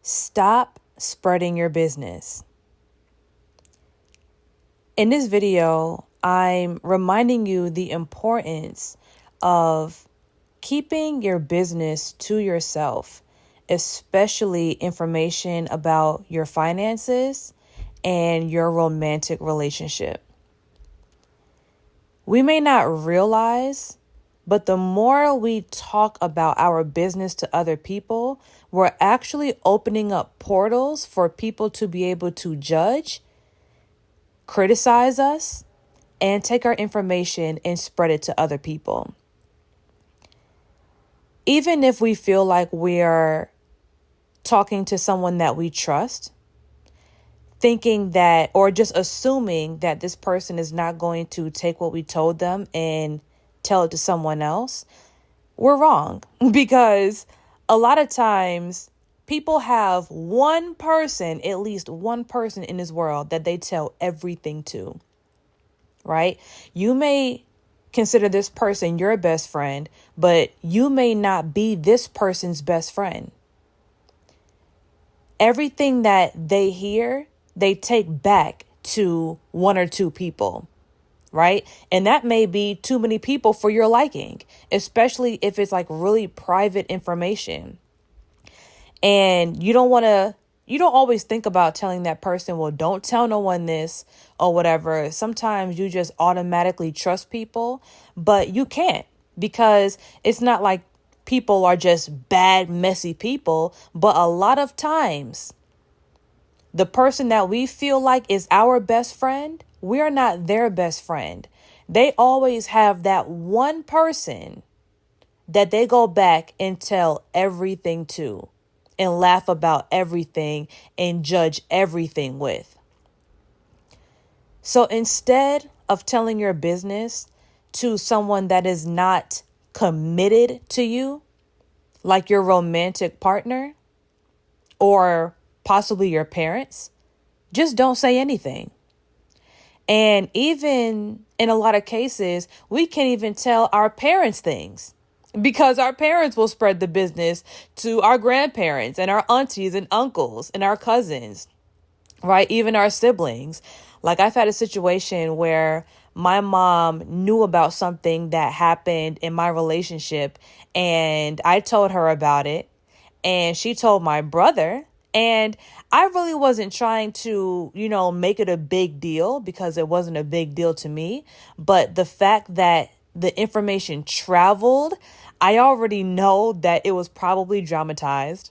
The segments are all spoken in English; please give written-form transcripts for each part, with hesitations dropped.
Stop spreading your business. In this video, I'm reminding you the importance of keeping your business to yourself, especially information about your finances and your romantic relationship. We may not realize, but the more we talk about our business to other people, we're actually opening up portals for people to be able to judge, criticize us, and take our information and spread it to other people. Even if we feel like we're talking to someone that we trust, thinking that, or just assuming that this person is not going to take what we told them and tell it to someone else, we're wrong. Because a lot of times people have one person, at least one person in this world that they tell everything to, right? You may consider this person your best friend, but you may not be this person's best friend. Everything that they hear, they take back to one or two people, right? And that may be too many people for your liking, especially if it's like really private information. And you don't always think about telling that person, well, don't tell no one this or whatever. Sometimes you just automatically trust people, but you can't, because it's not like people are just bad, messy people. But a lot of times, the person that we feel like is our best friend, we're not their best friend. They always have that one person that they go back and tell everything to, and laugh about everything and judge everything with. So instead of telling your business to someone that is not committed to you, like your romantic partner or possibly your parents, just don't say anything. And even in a lot of cases, we can't even tell our parents things, because our parents will spread the business to our grandparents and our aunties and uncles and our cousins, right? Even our siblings. Like, I've had a situation where my mom knew about something that happened in my relationship, and I told her about it, and she told my brother. And I really wasn't trying to, make it a big deal, because it wasn't a big deal to me. But the fact that the information traveled, I already know that it was probably dramatized.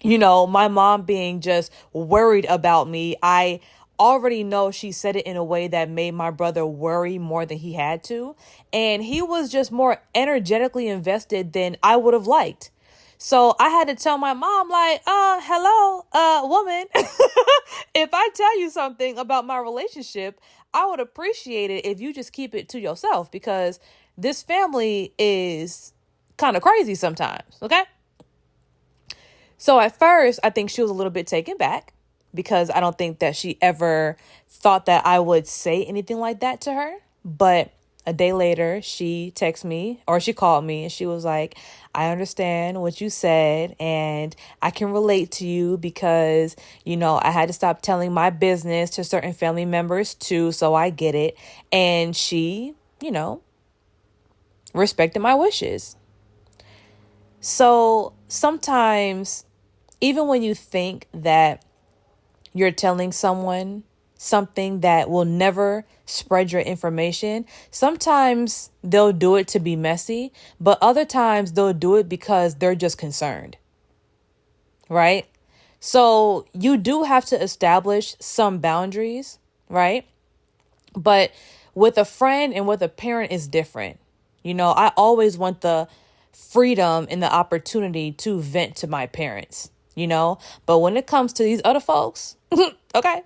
My mom being just worried about me. I already know she said it in a way that made my brother worry more than he had to. And he was just more energetically invested than I would have liked. So I had to tell my mom, like, hello, woman, if I tell you something about my relationship, I would appreciate it if you just keep it to yourself, because this family is kind of crazy sometimes. Okay. So at first, I think she was a little bit taken back, because I don't think that she ever thought that I would say anything like that to her. But a day later, she texted me, or she called me, and she was like, I understand what you said, and I can relate to you, because, I had to stop telling my business to certain family members too, so I get it. And she, respected my wishes. So sometimes, even when you think that you're telling someone something that will never spread your information, sometimes they'll do it to be messy, but other times they'll do it because they're just concerned, right? So you do have to establish some boundaries, right? But with a friend and with a parent is different. I always want the freedom and the opportunity to vent to my parents, but when it comes to these other folks, okay,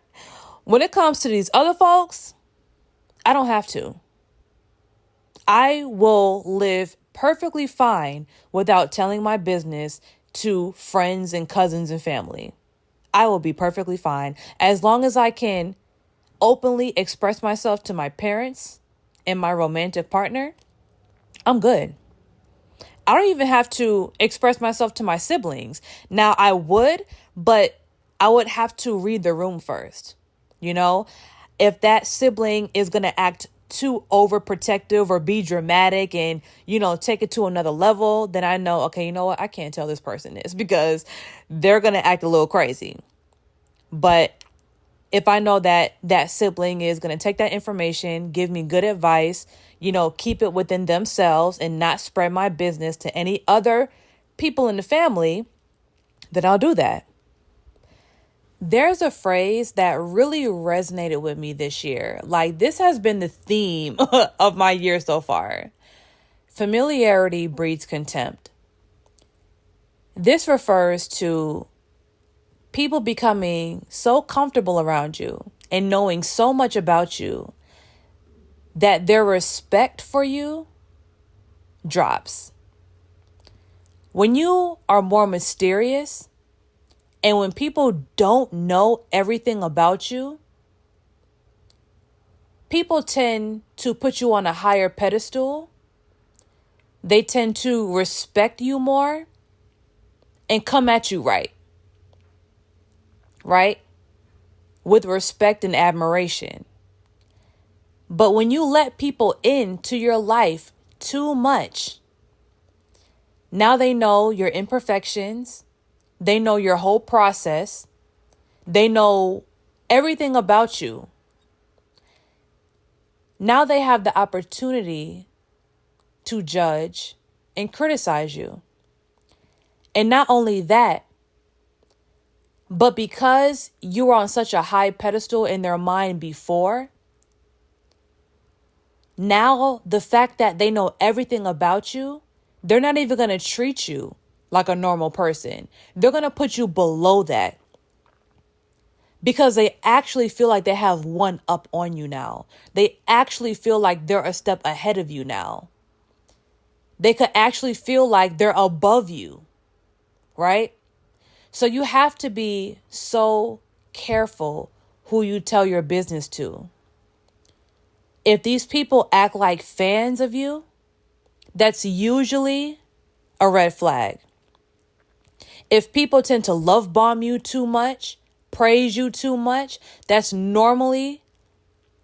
when it comes to these other folks, I don't have to. I will live perfectly fine without telling my business to friends and cousins and family. I will be perfectly fine as long as I can openly express myself to my parents and my romantic partner. I'm good. I don't even have to express myself to my siblings. Now, I would But I would have to read the room first. You know, if that sibling is going to act too overprotective or be dramatic and, take it to another level, then I know, okay, you know what? I can't tell this person this because they're going to act a little crazy. But if I know that that sibling is going to take that information, give me good advice, keep it within themselves and not spread my business to any other people in the family, then I'll do that. There's a phrase that really resonated with me this year. Like, this has been the theme of my year so far. Familiarity breeds contempt. This refers to people becoming so comfortable around you and knowing so much about you that their respect for you drops. When you are more mysterious, and when people don't know everything about you, people tend to put you on a higher pedestal. They tend to respect you more and come at you right? With respect and admiration. But when you let people into your life too much, now they know your imperfections. They know your whole process. They know everything about you. Now they have the opportunity to judge and criticize you. And not only that, but because you were on such a high pedestal in their mind before, now the fact that they know everything about you, they're not even going to treat you like a normal person. They're going to put you below that because they actually feel like they have one up on you now. They actually feel like they're a step ahead of you now. They could actually feel like they're above you, right? So you have to be so careful who you tell your business to. If these people act like fans of you, that's usually a red flag. If people tend to love bomb you too much, praise you too much, that's normally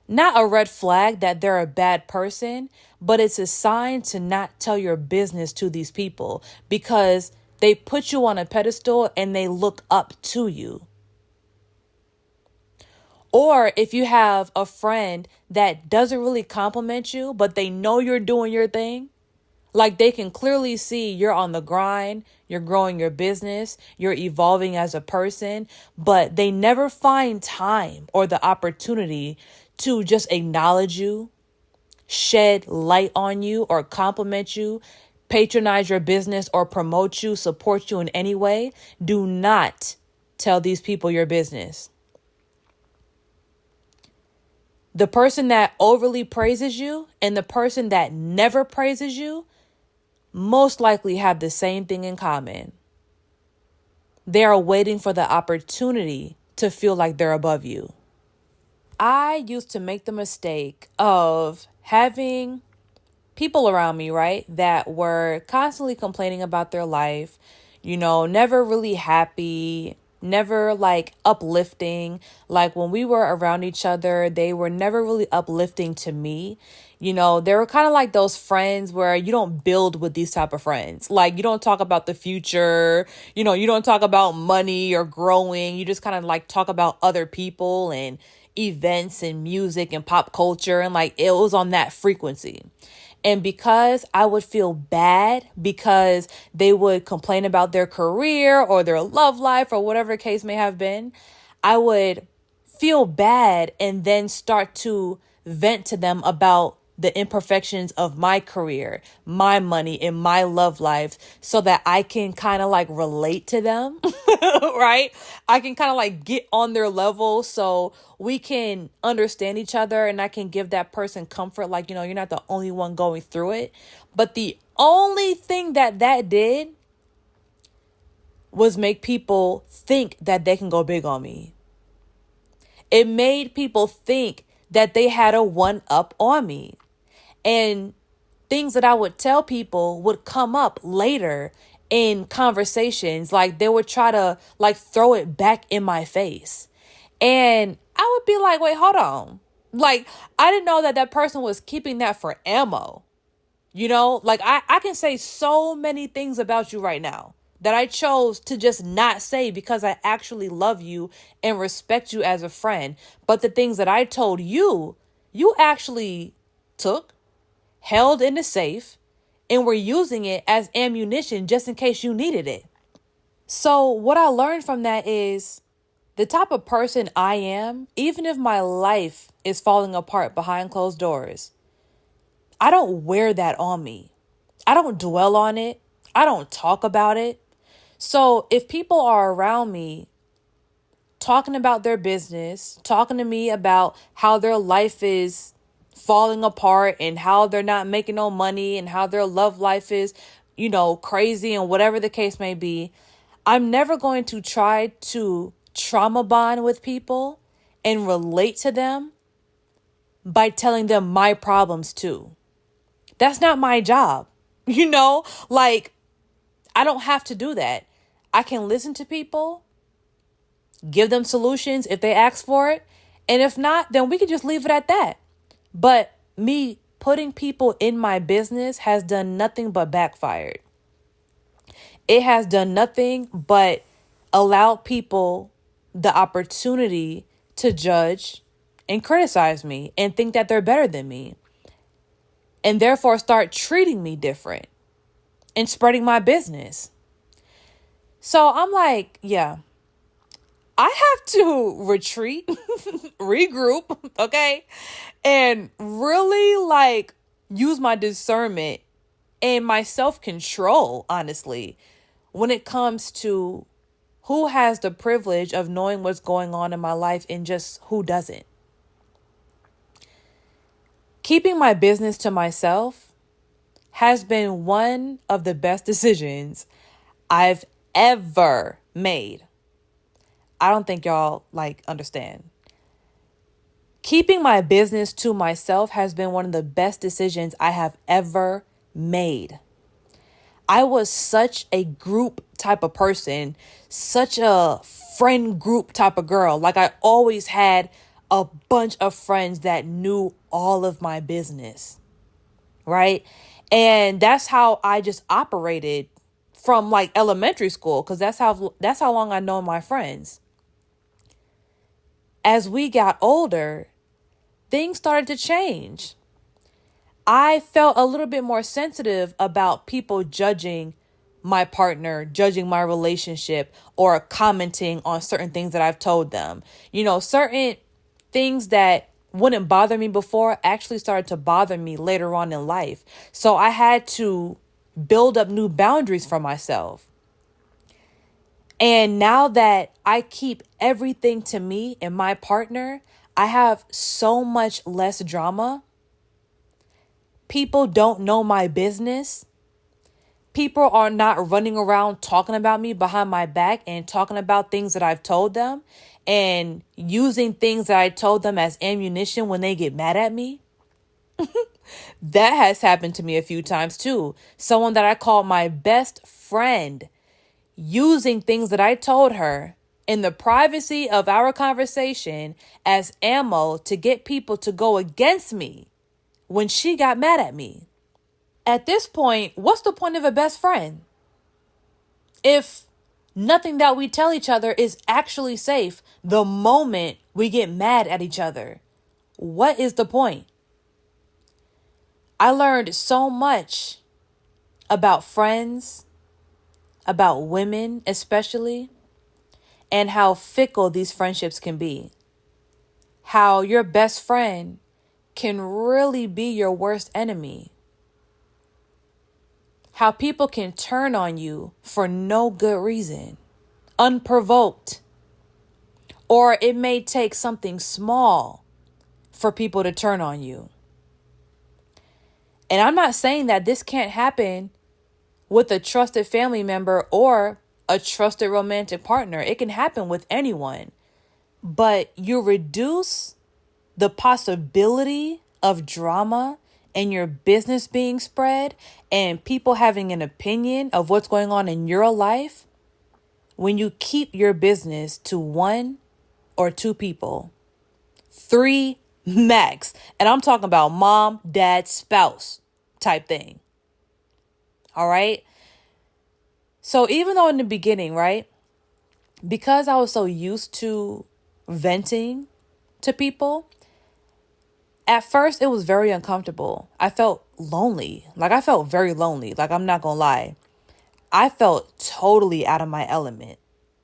not a red flag that they're a bad person, but it's a sign to not tell your business to these people because they put you on a pedestal and they look up to you. Or if you have a friend that doesn't really compliment you, but they know you're doing your thing, like they can clearly see you're on the grind, you're growing your business, you're evolving as a person, but they never find time or the opportunity to just acknowledge you, shed light on you, or compliment you, patronize your business, or promote you, support you in any way. Do not tell these people your business. The person that overly praises you and the person that never praises you most likely have the same thing in common. They are waiting for the opportunity to feel like they're above you. I used to make the mistake of having people around me, right, that were constantly complaining about their life, never really happy, never like uplifting. Like when we were around each other, they were never really uplifting to me. They were kind of like those friends where you don't build with these type of friends. Like you don't talk about the future, you don't talk about money or growing. You just kind of like talk about other people and events and music and pop culture. And like it was on that frequency. And because I would feel bad because they would complain about their career or their love life or whatever the case may have been, I would feel bad and then start to vent to them about the imperfections of my career, my money, and my love life so that I can kind of like relate to them, right? I can kind of like get on their level so we can understand each other and I can give that person comfort. Like, you're not the only one going through it. But the only thing that did was make people think that they can go big on me. It made people think that they had a one up on me. And things that I would tell people would come up later in conversations. Like they would try to like throw it back in my face. And I would be like, wait, hold on. Like, I didn't know that that person was keeping that for ammo. You know, like I can say so many things about you right now that I chose to just not say because I actually love you and respect you as a friend. But the things that I told you, you actually took, held in the safe, and were using it as ammunition just in case you needed it. So what I learned from that is the type of person I am, even if my life is falling apart behind closed doors, I don't wear that on me. I don't dwell on it. I don't talk about it. So if people are around me talking about their business, talking to me about how their life is falling apart and how they're not making no money and how their love life is, crazy and whatever the case may be, I'm never going to try to trauma bond with people and relate to them by telling them my problems too. That's not my job. Like I don't have to do that. I can listen to people, give them solutions if they ask for it. And if not, then we can just leave it at that. But me putting people in my business has done nothing but backfired. It has done nothing but allowed people the opportunity to judge and criticize me and think that they're better than me. And therefore start treating me different and spreading my business. So I'm like, yeah, I have to retreat, regroup, okay? And really like use my discernment and my self-control, honestly, when it comes to who has the privilege of knowing what's going on in my life and just who doesn't. Keeping my business to myself has been one of the best decisions I've ever made. I don't think y'all understand. Keeping my business to myself has been one of the best decisions I have ever made. I was such a group type of person, such a friend group type of girl. Like I always had a bunch of friends that knew all of my business, right? And that's how I just operated from elementary school, because that's how long I know my friends. As we got older, things started to change. I felt a little bit more sensitive about people judging my partner, judging my relationship, or commenting on certain things that I've told them. Certain things that wouldn't bother me before actually started to bother me later on in life. So I had to build up new boundaries for myself. And now that I keep everything to me and my partner, I have so much less drama. People don't know my business. People are not running around talking about me behind my back and talking about things that I've told them and using things that I told them as ammunition when they get mad at me. That has happened to me a few times too. Someone that I call my best friend using things that I told her in the privacy of our conversation as ammo to get people to go against me when she got mad at me. At this point, what's the point of a best friend? If nothing that we tell each other is actually safe the moment we get mad at each other, what is the point? I learned so much about friends, about women especially, and how fickle these friendships can be. How your best friend can really be your worst enemy. How people can turn on you for no good reason, unprovoked. Or it may take something small for people to turn on you. And I'm not saying that this can't happen with a trusted family member or a trusted romantic partner. It can happen with anyone. But you reduce the possibility of drama and your business being spread and people having an opinion of what's going on in your life, when you keep your business to 1 or 2 people, 3 max, and I'm talking about mom, dad, spouse type thing. All right. So even though in the beginning, right, because I was so used to venting to people, at first it was very uncomfortable. I felt lonely. Like I felt very lonely. Like I'm not gonna lie. I felt totally out of my element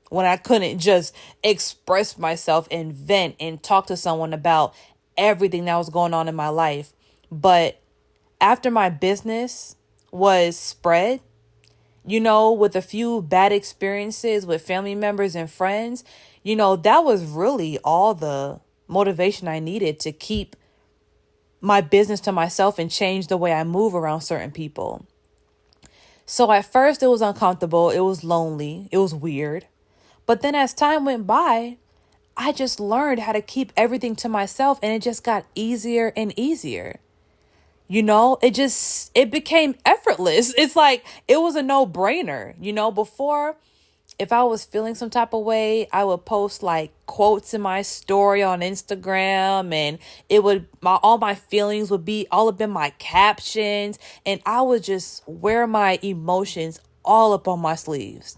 when I couldn't just express myself and vent and talk to someone about everything that was going on in my life. But after my business was spread, with a few bad experiences with family members and friends, that was really all the motivation I needed to keep my business to myself and change the way I move around certain people. So at first it was uncomfortable. It was lonely. It was weird. But then as time went by, I just learned how to keep everything to myself, and it just got easier and easier. It became effortless. It's like it was a no-brainer. Before, if I was feeling some type of way, I would post like quotes in my story on Instagram, and all my feelings would be all up in my captions, and I would just wear my emotions all up on my sleeves.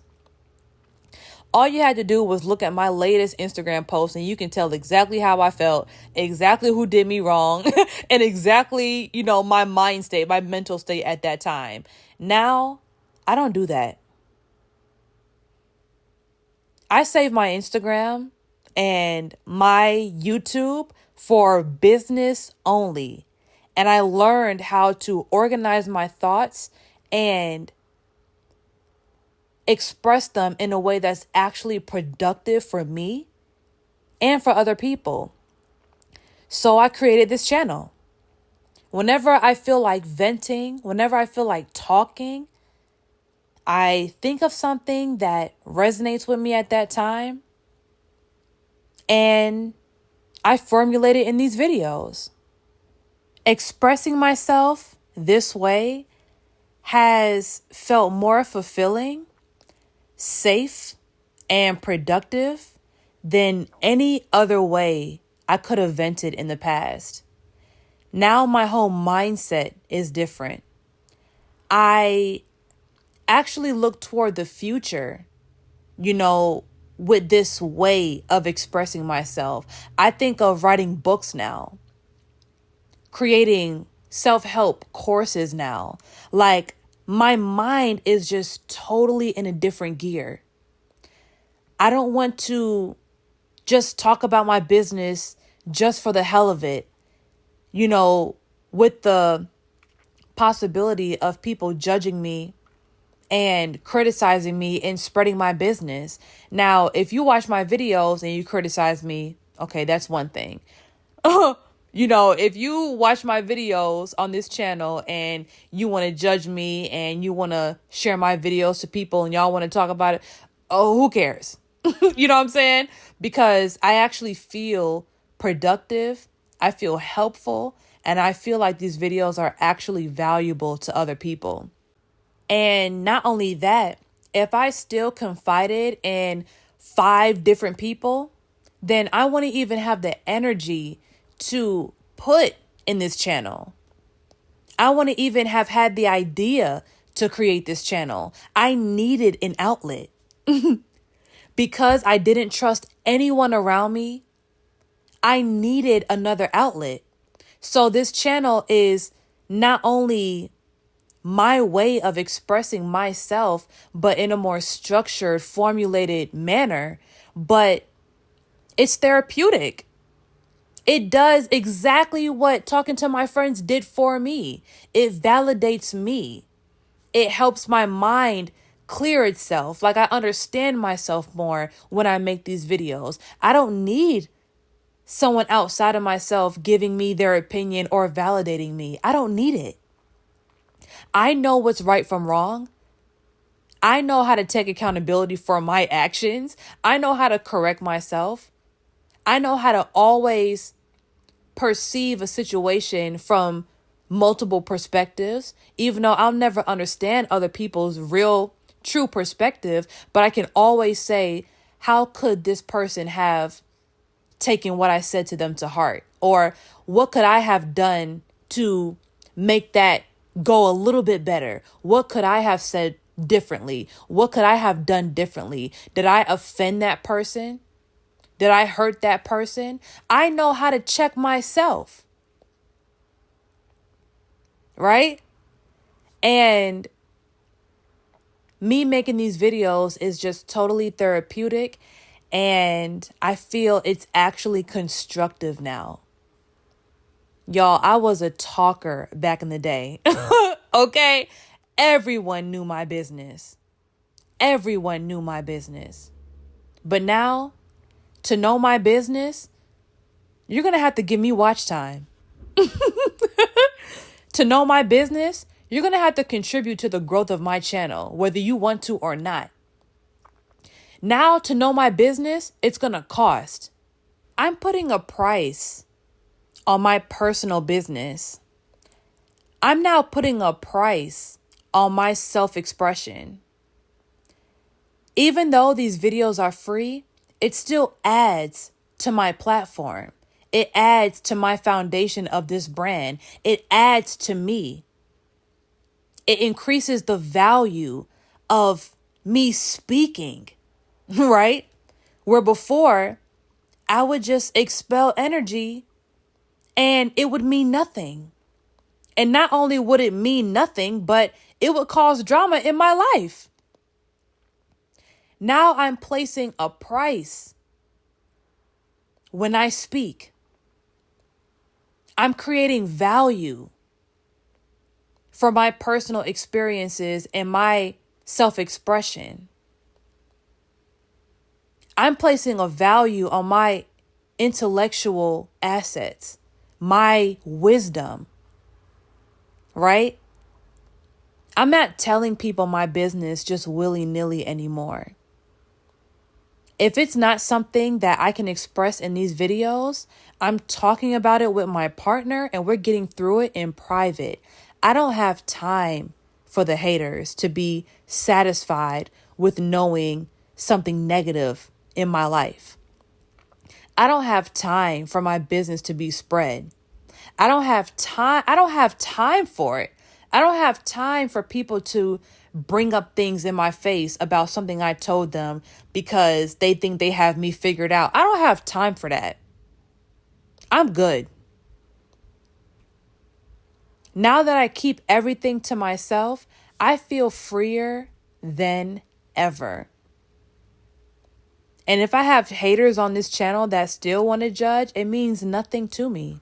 All you had to do was look at my latest Instagram post and you can tell exactly how I felt, exactly who did me wrong, and exactly, my mind state, my mental state at that time. Now, I don't do that. I save my Instagram and my YouTube for business only. And I learned how to organize my thoughts and express them in a way that's actually productive for me and for other people. So I created this channel. Whenever I feel like venting, whenever I feel like talking, I think of something that resonates with me at that time, and I formulate it in these videos. Expressing myself this way has felt more fulfilling, safe, and productive than any other way I could have vented in the past. Now my whole mindset is different. I actually look toward the future, with this way of expressing myself. I think of writing books now, creating self-help courses now. Like my mind is just totally in a different gear. I don't want to just talk about my business just for the hell of it, with the possibility of people judging me and criticizing me and spreading my business. Now, if you watch my videos and you criticize me, okay, that's one thing. If you watch my videos on this channel and you want to judge me and you want to share my videos to people and y'all want to talk about it, oh, who cares? You know what I'm saying? Because I actually feel productive, I feel helpful, and I feel like these videos are actually valuable to other people. And not only that, if I still confided in 5 different people, then I wouldn't even have the energy to put in this channel. I wouldn't even have had the idea to create this channel. I needed an outlet. Because I didn't trust anyone around me, I needed another outlet. So this channel is not only my way of expressing myself, but in a more structured, formulated manner, but it's therapeutic. It does exactly what talking to my friends did for me. It validates me. It helps my mind clear itself. Like I understand myself more when I make these videos. I don't need someone outside of myself giving me their opinion or validating me. I don't need it. I know what's right from wrong. I know how to take accountability for my actions. I know how to correct myself. I know how to always perceive a situation from multiple perspectives, even though I'll never understand other people's real, true perspective. But I can always say, how could this person have taken what I said to them to heart? Or what could I have done to make that go a little bit better? What could I have said differently? What could I have done differently? Did I offend that person? Did I hurt that person? I know how to check myself. Right? And me making these videos is just totally therapeutic. And I feel it's actually constructive now. Y'all, I was a talker back in the day. Okay? Everyone knew my business. Everyone knew my business. But now, to know my business, you're going to have to give me watch time. To know my business, you're going to have to contribute to the growth of my channel, whether you want to or not. Now, to know my business, it's going to cost. I'm putting a price on my personal business. I'm now putting a price on my self-expression. Even though these videos are free, it still adds to my platform. It adds to my foundation of this brand. It adds to me. It increases the value of me speaking, right? Where before, I would just expel energy and it would mean nothing. And not only would it mean nothing, but it would cause drama in my life. Now I'm placing a price when I speak. I'm creating value for my personal experiences and my self-expression. I'm placing a value on my intellectual assets, my wisdom, right? I'm not telling people my business just willy-nilly anymore. If it's not something that I can express in these videos, I'm talking about it with my partner and we're getting through it in private. I don't have time for the haters to be satisfied with knowing something negative in my life. I don't have time for my business to be spread. I don't have time. I don't have time for it. I don't have time for people to bring up things in my face about something I told them because they think they have me figured out. I don't have time for that. I'm good. Now that I keep everything to myself, I feel freer than ever. And if I have haters on this channel that still want to judge, it means nothing to me.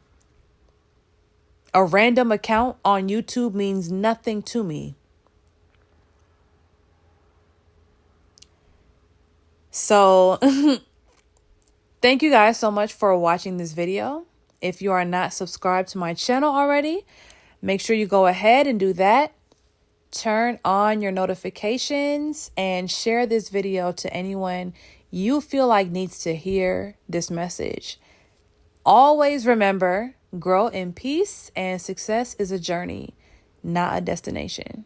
A random account on YouTube means nothing to me. So thank you guys so much for watching this video. If you are not subscribed to my channel already, make sure you go ahead and do that. Turn on your notifications and share this video to anyone you feel like needs to hear this message. Always remember, grow in peace and success is a journey, not a destination.